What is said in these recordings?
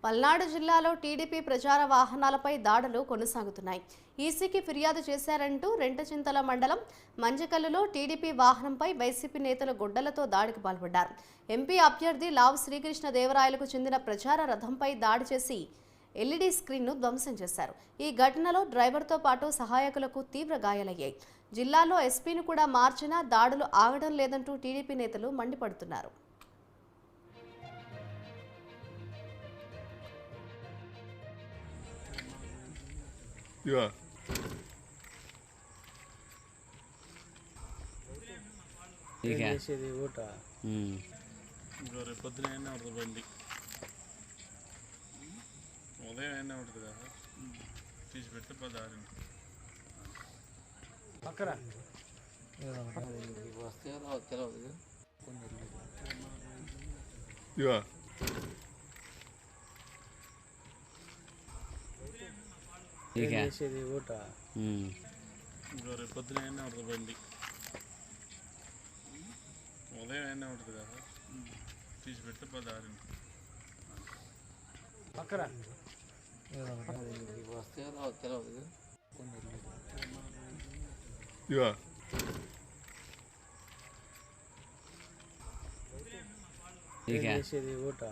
పల్నాడు జిల్లాలో టీడీపీ ప్రచార వాహనాలపై దాడులు కొనసాగుతున్నాయి. ఈసీకి ఫిర్యాదు చేశారంటూ రెంటచింతల మండలం మంజకల్లులో టీడీపీ వాహనంపై వైసీపీ నేతలు గొడ్డలతో దాడికి పాల్పడ్డారు. ఎంపీ అభ్యర్థి లావు శ్రీకృష్ణ దేవరాయలకు చెందిన ప్రచార రథంపై దాడి చేసి ఎల్ఈడీ స్క్రీన్ను ధ్వంసం చేశారు. ఈ ఘటనలో డ్రైవర్తో పాటు సహాయకులకు తీవ్ర గాయాలయ్యాయి. జిల్లాలో ఎస్పీని కూడా మార్చినా దాడులు ఆగడం లేదంటూ టీడీపీ నేతలు మండిపడుతున్నారు. Yeah. ಊಟ రేపొద్దున అయినా ఉంటుంది బండి ఉదయం అయినా ఉంటుంది కదా తీసి పెడితే పదారి పక్కన వస్తే తెలియదు ఊట రేపొద్దున అయినా ఉంటుంది బండి ఉదయం అయినా ఉంటుంది కదా తీసి పెడితే పదారి పక్కన వస్తే తెలియదు ఊట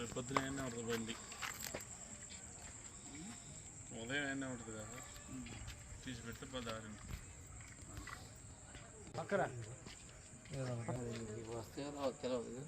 రేపొద్దున అయినా ఉంటుంది బండి ఉదయం అయినా ఉంటుంది కదా తీసి పెడితే పదారి పక్కన వస్తే తెలియదు